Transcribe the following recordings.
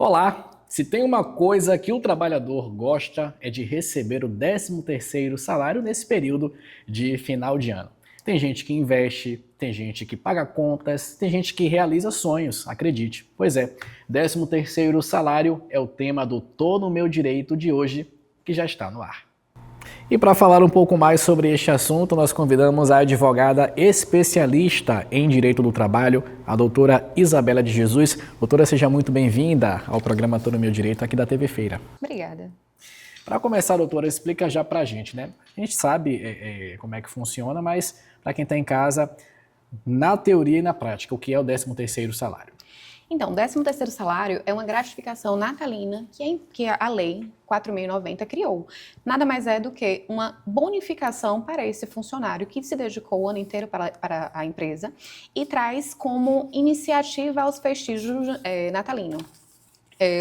Olá! Se tem uma coisa que o trabalhador gosta é de receber o 13º salário nesse período de final de ano. Tem gente que investe, tem gente que paga contas, tem gente que realiza sonhos, acredite. Pois é, 13º salário é o tema do Tô no Meu Direito de hoje, que já está no ar. E para falar um pouco mais sobre este assunto, nós convidamos a advogada especialista em Direito do Trabalho, a doutora Isabela de Jesus. Doutora, seja muito bem-vinda ao programa Tô no Meu Direito aqui da TV Feira. Obrigada. Para começar, doutora, explica já para a gente, né? A gente sabe como é que funciona, mas para quem está em casa, na teoria e na prática, o que é o 13º salário? Então, o 13º salário é uma gratificação natalina que a Lei 4.090 criou. Nada mais é do que uma bonificação para esse funcionário que se dedicou o ano inteiro para a empresa e traz como iniciativa aos festígios natalinos.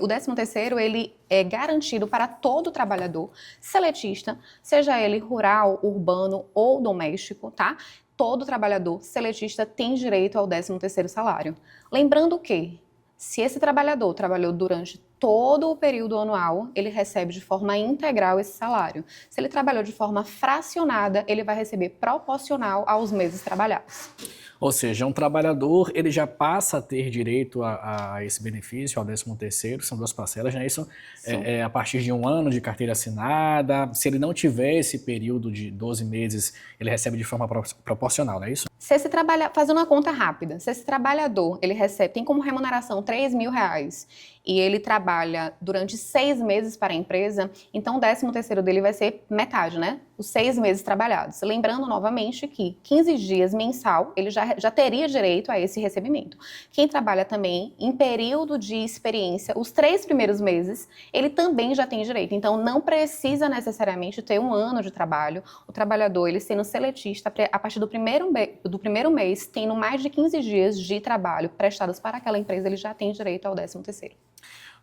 O 13º, ele é garantido para todo trabalhador seletista, seja ele rural, urbano ou doméstico, tá? Todo trabalhador seletista tem direito ao 13º salário. Lembrando que, se esse trabalhador trabalhou durante todo o período anual, ele recebe de forma integral esse salário. Se ele trabalhou de forma fracionada, ele vai receber proporcional aos meses trabalhados. Ou seja, um trabalhador ele já passa a ter direito a esse benefício, ao 13º, são duas parcelas, né? Isso é a partir de um ano de carteira assinada. Se ele não tiver esse período de 12 meses, ele recebe de forma proporcional, não é isso? Se esse fazendo uma conta rápida, se esse trabalhador ele tem como remuneração R$3.000 e ele trabalha durante 6 meses para a empresa, então o 13º dele vai ser metade, né? Os 6 meses trabalhados. Lembrando novamente que 15 dias mensal ele já teria direito a esse recebimento. Quem trabalha também em período de experiência, os 3 primeiros meses, ele também já tem direito. Então não precisa necessariamente ter um ano de trabalho. O trabalhador, ele sendo seletista, a partir do primeiro mês, tendo mais de 15 dias de trabalho prestados para aquela empresa, ele já tem direito ao 13º.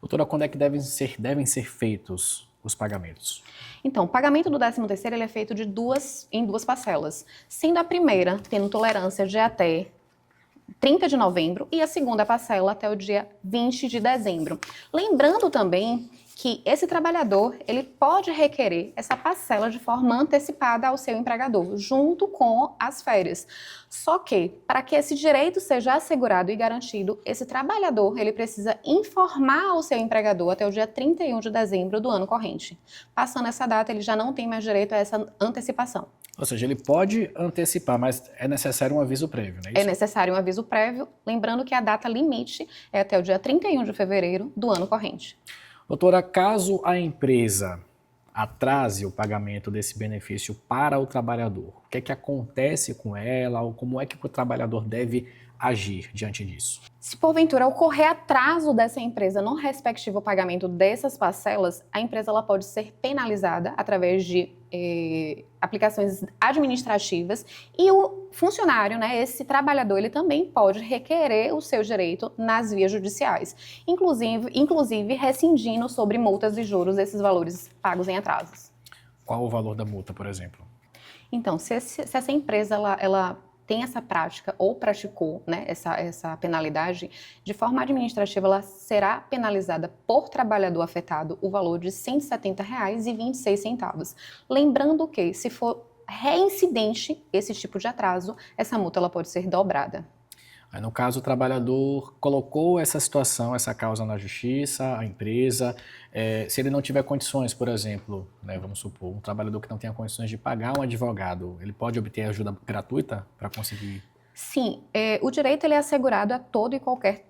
Doutora, quando é que devem ser feitos os pagamentos? Então, o pagamento do 13º ele é feito em duas parcelas, sendo a primeira tendo tolerância de até 30 de novembro e a segunda parcela até o dia 20 de dezembro. Lembrando também que esse trabalhador, ele pode requerer essa parcela de forma antecipada ao seu empregador, junto com as férias. Só que, para que esse direito seja assegurado e garantido, esse trabalhador, ele precisa informar ao seu empregador até o dia 31 de dezembro do ano corrente. Passando essa data, ele já não tem mais direito a essa antecipação. Ou seja, ele pode antecipar, mas é necessário um aviso prévio, não é isso? É necessário um aviso prévio, lembrando que a data limite é até o dia 31 de fevereiro do ano corrente. Doutora, caso a empresa atrase o pagamento desse benefício para o trabalhador, o que é que acontece com ela ou como é que o trabalhador deve agir diante disso? Se porventura ocorrer atraso dessa empresa no respectivo pagamento dessas parcelas, a empresa ela pode ser penalizada através de aplicações administrativas e o funcionário, né, esse trabalhador, ele também pode requerer o seu direito nas vias judiciais, inclusive rescindindo sobre multas e juros esses valores pagos em atrasos. Qual o valor da multa, por exemplo? Então, se essa empresa ela tem essa prática ou praticou, né, essa penalidade, de forma administrativa ela será penalizada por trabalhador afetado o valor de R$ 170,26. Lembrando que, se for reincidente esse tipo de atraso, essa multa ela pode ser dobrada. Aí, no caso, o trabalhador colocou essa situação, essa causa na justiça, a empresa, se ele não tiver condições, por exemplo, né, vamos supor, um trabalhador que não tenha condições de pagar um advogado, ele pode obter ajuda gratuita para conseguir? Sim, o direito ele é assegurado a toda e qualquer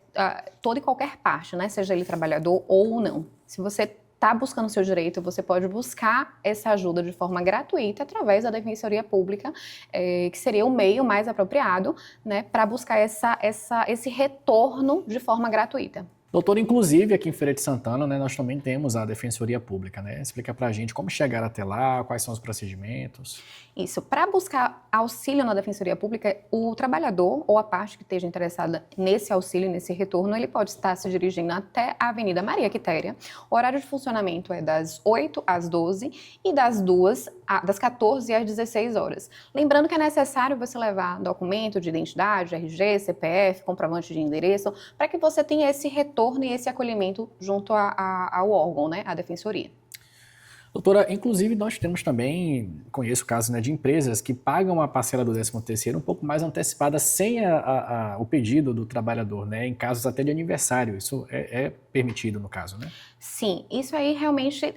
parte, né, seja ele trabalhador ou não. Se você está buscando o seu direito, você pode buscar essa ajuda de forma gratuita através da Defensoria Pública, que seria o meio mais apropriado, né, para buscar esse retorno de forma gratuita. Doutor, inclusive aqui em Feira de Santana, né, nós também temos a Defensoria Pública, né? Explica pra gente como chegar até lá, quais são os procedimentos. Isso, para buscar auxílio na Defensoria Pública, o trabalhador ou a parte que esteja interessada nesse auxílio, nesse retorno, ele pode estar se dirigindo até a Avenida Maria Quitéria. O horário de funcionamento é das 8 às 12 e das 14 às 16 horas. Lembrando que é necessário você levar documento de identidade, RG, CPF, comprovante de endereço, para que você tenha esse retorno retorno e esse acolhimento junto ao órgão, né, à defensoria. Doutora, inclusive nós temos também, conheço casos, né, de empresas que pagam a parcela do 13º um pouco mais antecipada sem o pedido do trabalhador, né, em casos até de aniversário. Isso é permitido no caso, né? Sim, isso aí realmente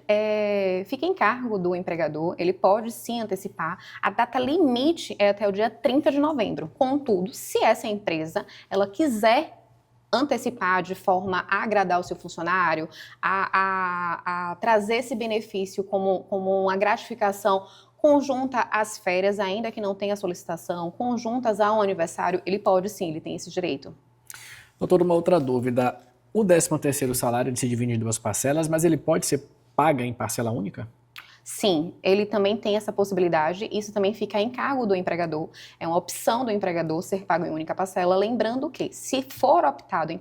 fica em cargo do empregador, ele pode sim antecipar. A data limite é até o dia 30 de novembro. Contudo, se essa empresa ela quiser antecipar de forma a agradar o seu funcionário, a trazer esse benefício como uma gratificação conjunta às férias, ainda que não tenha solicitação, conjuntas ao aniversário, ele pode sim, ele tem esse direito. Doutor, uma outra dúvida. O 13º salário ele se divide em 2 parcelas, mas ele pode ser pago em parcela única? Sim, ele também tem essa possibilidade, isso também fica em cargo do empregador, é uma opção do empregador ser pago em única parcela, lembrando que, se for optado em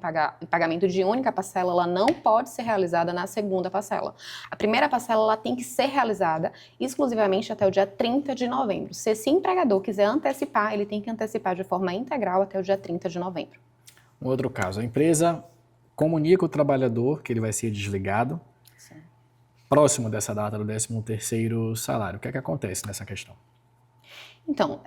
pagamento de única parcela, ela não pode ser realizada na segunda parcela. A primeira parcela ela tem que ser realizada exclusivamente até o dia 30 de novembro. Se esse empregador quiser antecipar, ele tem que antecipar de forma integral até o dia 30 de novembro. Um outro caso, a empresa comunica o trabalhador que ele vai ser desligado, próximo dessa data do 13º salário. O que é que acontece nessa questão? Então,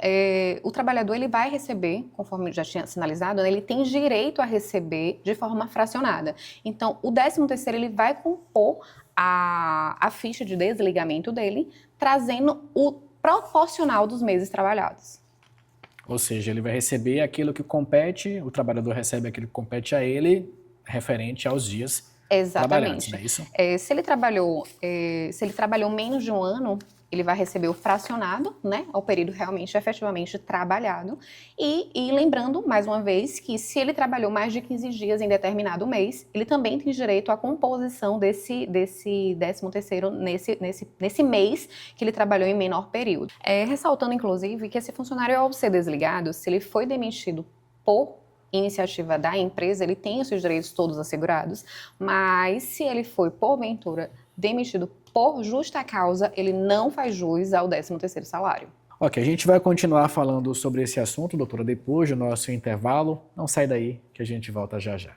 o trabalhador ele vai receber, conforme já tinha sinalizado, né, ele tem direito a receber de forma fracionada. Então, o 13º ele vai compor a ficha de desligamento dele, trazendo o proporcional dos meses trabalhados. Ou seja, ele vai receber aquilo que compete, o trabalhador recebe aquilo que compete a ele, referente aos dias trabalhados, não é isso? Se ele trabalhou menos de um ano, ele vai receber o fracionado, né, ao período realmente, efetivamente trabalhado. E lembrando, mais uma vez, que se ele trabalhou mais de 15 dias em determinado mês, ele também tem direito à composição desse 13º nesse mês que ele trabalhou em menor período. Ressaltando, inclusive, que esse funcionário, ao ser desligado, se ele foi demitido por iniciativa da empresa, ele tem os seus direitos todos assegurados, mas se ele foi, porventura, demitido por justa causa, ele não faz jus ao 13º salário. Ok, a gente vai continuar falando sobre esse assunto, doutora, depois do nosso intervalo. Não sai daí, que a gente volta já já.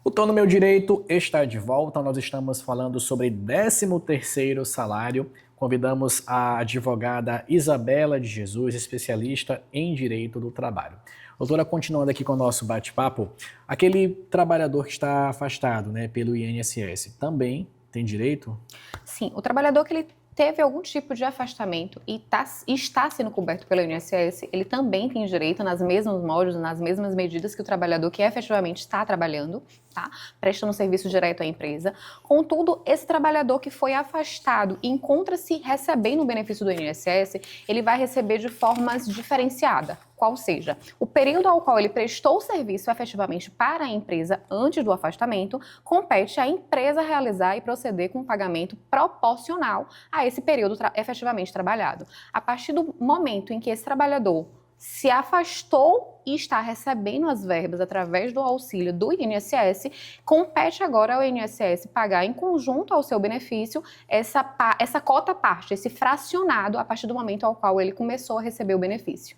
O Tô no Meu Direito está de volta. Nós estamos falando sobre 13º salário. Convidamos a advogada Isabela de Jesus, especialista em direito do trabalho. Doutora, continuando aqui com o nosso bate-papo, aquele trabalhador que está afastado, né, pelo INSS também tem direito? Sim, o trabalhador que ele teve algum tipo de afastamento e está sendo coberto pelo INSS, ele também tem direito nas mesmos moldes, nas mesmas medidas que o trabalhador que efetivamente está trabalhando, tá? Prestando serviço direto à empresa. Contudo, esse trabalhador que foi afastado e encontra-se recebendo o benefício do INSS, ele vai receber de formas diferenciadas. Qual seja, o período ao qual ele prestou o serviço efetivamente para a empresa antes do afastamento, compete à empresa realizar e proceder com um pagamento proporcional a esse período efetivamente trabalhado. A partir do momento em que esse trabalhador se afastou e está recebendo as verbas através do auxílio do INSS, compete agora ao INSS pagar em conjunto ao seu benefício essa cota parte, esse fracionado a partir do momento ao qual ele começou a receber o benefício.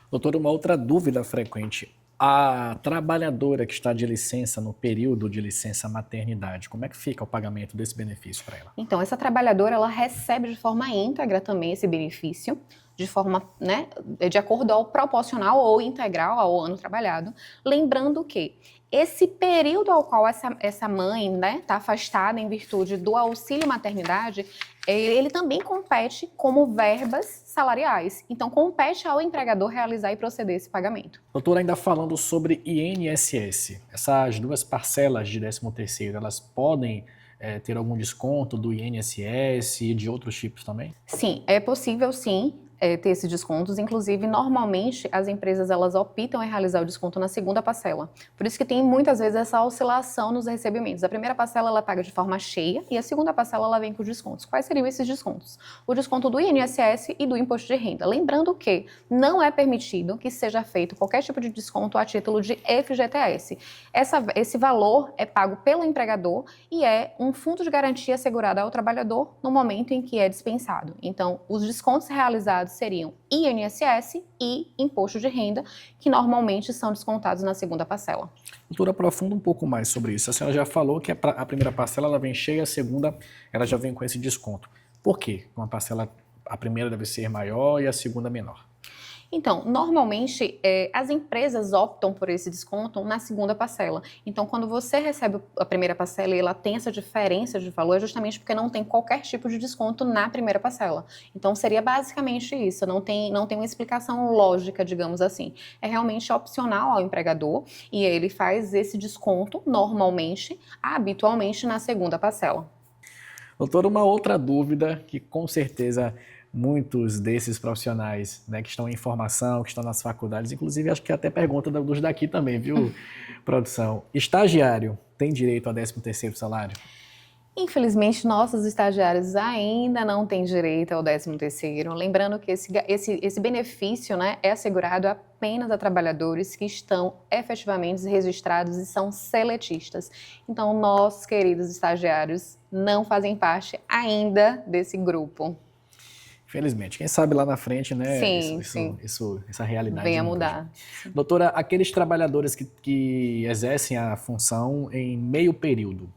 Doutor, uma outra dúvida frequente. A trabalhadora que está de licença no período de licença maternidade, como é que fica o pagamento desse benefício para ela? Então, essa trabalhadora, ela recebe de forma íntegra também esse benefício, de forma, né, de acordo ao proporcional ou integral ao ano trabalhado. Lembrando que esse período ao qual essa mãe, né, está afastada em virtude do auxílio maternidade, ele também compete como verbas salariais. Então, compete ao empregador realizar e proceder esse pagamento. Doutor, ainda falando sobre INSS, essas 2 parcelas de 13º, elas podem ter algum desconto do INSS e de outros tipos também? Sim, é possível sim. Ter esses descontos, inclusive normalmente as empresas elas optam em realizar o desconto na segunda parcela, por isso que tem muitas vezes essa oscilação nos recebimentos. A primeira parcela ela paga de forma cheia e a segunda parcela ela vem com descontos. Quais seriam esses descontos? O desconto do INSS e do imposto de renda, lembrando que não é permitido que seja feito qualquer tipo de desconto a título de FGTS. Esse valor é pago pelo empregador e é um fundo de garantia assegurado ao trabalhador no momento em que é dispensado. Então, os descontos realizados descontados seriam INSS e imposto de renda, que normalmente são descontados na segunda parcela. Doutora, aprofunda um pouco mais sobre isso. A senhora já falou que a primeira parcela ela vem cheia, a segunda ela já vem com esse desconto. Por quê? Uma parcela, a primeira deve ser maior e a segunda menor. Então, normalmente, as empresas optam por esse desconto na segunda parcela. Então, quando você recebe a primeira parcela e ela tem essa diferença de valor, é justamente porque não tem qualquer tipo de desconto na primeira parcela. Então, seria basicamente isso, não tem uma explicação lógica, digamos assim. É realmente opcional ao empregador e ele faz esse desconto normalmente, habitualmente, na segunda parcela. Doutora, uma outra dúvida que com certeza muitos desses profissionais, né, que estão em formação, que estão nas faculdades, inclusive acho que até pergunta dos daqui também, viu, produção? Estagiário tem direito a 13º salário? Infelizmente, nossos estagiários ainda não têm direito ao 13º. Lembrando que esse benefício, né, é assegurado apenas a trabalhadores que estão efetivamente registrados e são seletistas. Então, nossos queridos estagiários não fazem parte ainda desse grupo. Infelizmente. Quem sabe lá na frente, né, Sim, essa realidade venha muda. mudar. Doutora, aqueles trabalhadores que exercem a função em meio período,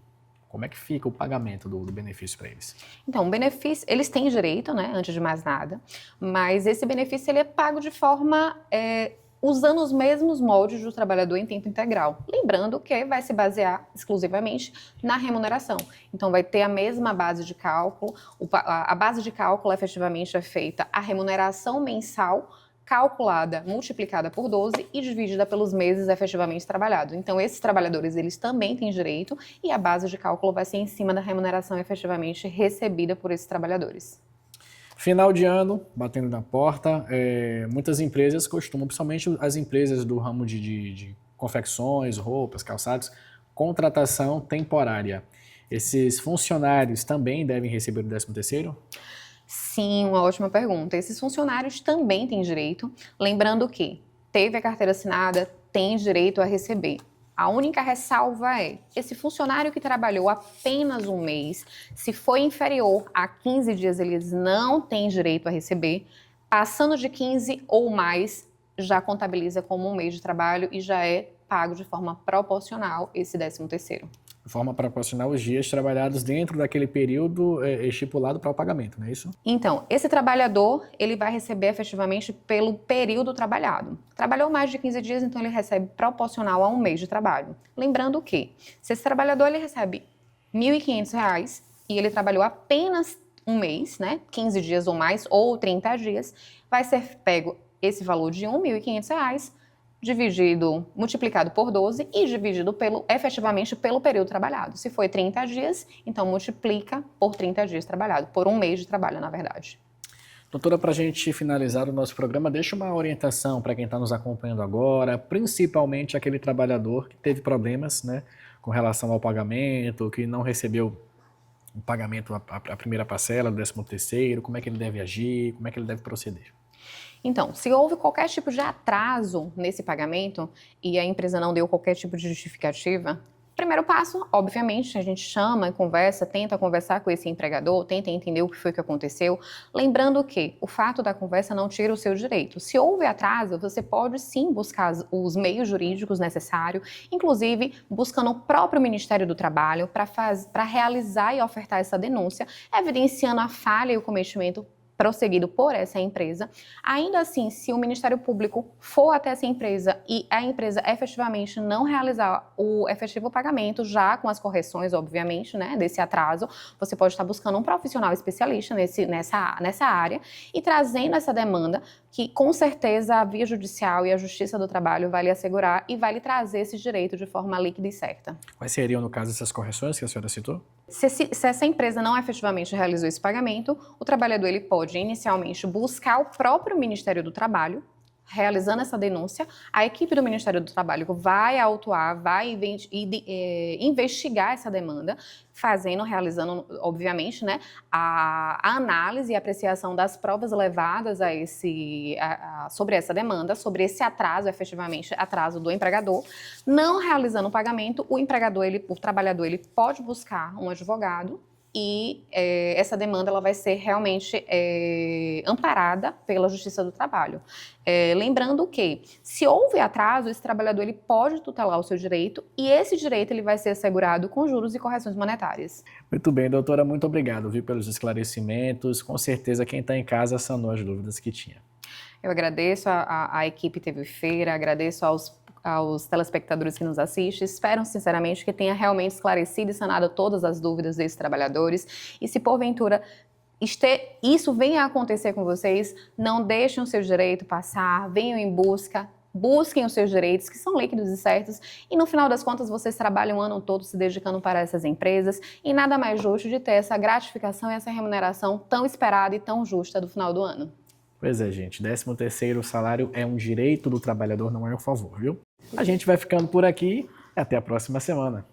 como é que fica o pagamento do benefício para eles? Então, o benefício, eles têm direito, né, antes de mais nada, mas esse benefício ele é pago de forma usando os mesmos moldes do trabalhador em tempo integral. Lembrando que vai se basear exclusivamente na remuneração. Então, vai ter a mesma base de cálculo. A base de cálculo efetivamente é feita a remuneração mensal calculada, multiplicada por 12 e dividida pelos meses efetivamente trabalhados. Então, esses trabalhadores, eles também têm direito e a base de cálculo vai ser em cima da remuneração efetivamente recebida por esses trabalhadores. Final de ano, batendo na porta, muitas empresas costumam, principalmente as empresas do ramo de confecções, roupas, calçados, contratação temporária. Esses funcionários também devem receber o 13º? Sim, uma ótima pergunta. Esses funcionários também têm direito, lembrando que teve a carteira assinada, tem direito a receber. A única ressalva é, esse funcionário que trabalhou apenas um mês, se for inferior a 15 dias, eles não têm direito a receber. Passando de 15 ou mais, já contabiliza como um mês de trabalho e já é pago de forma proporcional esse 13º. De forma proporcional os dias trabalhados dentro daquele período estipulado para o pagamento, não é isso? Então, esse trabalhador, ele vai receber efetivamente pelo período trabalhado. Trabalhou mais de 15 dias, então ele recebe proporcional a um mês de trabalho. Lembrando que, se esse trabalhador ele recebe R$ 1.500 e ele trabalhou apenas um mês, né, 15 dias ou mais, ou 30 dias, vai ser pego esse valor de R$ 1.500, multiplicado por 12 e dividido efetivamente pelo período trabalhado. Se foi 30 dias, então multiplica por 30 dias trabalhado, por um mês de trabalho, na verdade. Doutora, para a gente finalizar o nosso programa, deixa uma orientação para quem está nos acompanhando agora, principalmente aquele trabalhador que teve problemas, né, com relação ao pagamento, que não recebeu o pagamento, a primeira parcela do 13º, como é que ele deve agir, como é que ele deve proceder? Então, se houve qualquer tipo de atraso nesse pagamento e a empresa não deu qualquer tipo de justificativa, primeiro passo, obviamente, a gente chama, conversa, tenta conversar com esse empregador, tenta entender o que foi que aconteceu, lembrando que o fato da conversa não tira o seu direito. Se houve atraso, você pode sim buscar os meios jurídicos necessários, inclusive buscando o próprio Ministério do Trabalho para realizar e ofertar essa denúncia, evidenciando a falha e o cometimento prosseguido por essa empresa. Ainda assim, se o Ministério Público for até essa empresa e a empresa efetivamente não realizar o efetivo pagamento, já com as correções, obviamente, né, desse atraso, você pode estar buscando um profissional especialista nessa área e trazendo essa demanda que, com certeza, a via judicial e a Justiça do Trabalho vai lhe assegurar e vai lhe trazer esse direito de forma líquida e certa. Quais seriam, no caso, essas correções que a senhora citou? Se essa empresa não efetivamente realizou esse pagamento, o trabalhador ele pode inicialmente buscar o próprio Ministério do Trabalho, realizando essa denúncia. A equipe do Ministério do Trabalho vai autuar, vai investigar essa demanda, realizando, obviamente, né, a análise e apreciação das provas levadas sobre essa demanda, sobre esse atraso, efetivamente, atraso do empregador. Não realizando o pagamento, o trabalhador ele pode buscar um advogado e essa demanda ela vai ser realmente amparada pela Justiça do Trabalho. Lembrando que, se houve atraso, esse trabalhador ele pode tutelar o seu direito e esse direito ele vai ser assegurado com juros e correções monetárias. Muito bem, doutora, muito obrigado, viu, pelos esclarecimentos. Com certeza quem está em casa sanou as dúvidas que tinha. Eu agradeço a equipe TV Feira, agradeço aos telespectadores que nos assistem. Espero, sinceramente, que tenha realmente esclarecido e sanado todas as dúvidas desses trabalhadores. E se, porventura, isso venha a acontecer com vocês, não deixem o seu direito passar, venham em busca, busquem os seus direitos, que são líquidos e certos, e no final das contas vocês trabalham o ano todo se dedicando para essas empresas, e nada mais justo de ter essa gratificação e essa remuneração tão esperada e tão justa do final do ano. Pois é, gente, 13º salário é um direito do trabalhador, não é um favor, viu? A gente vai ficando por aqui e até a próxima semana.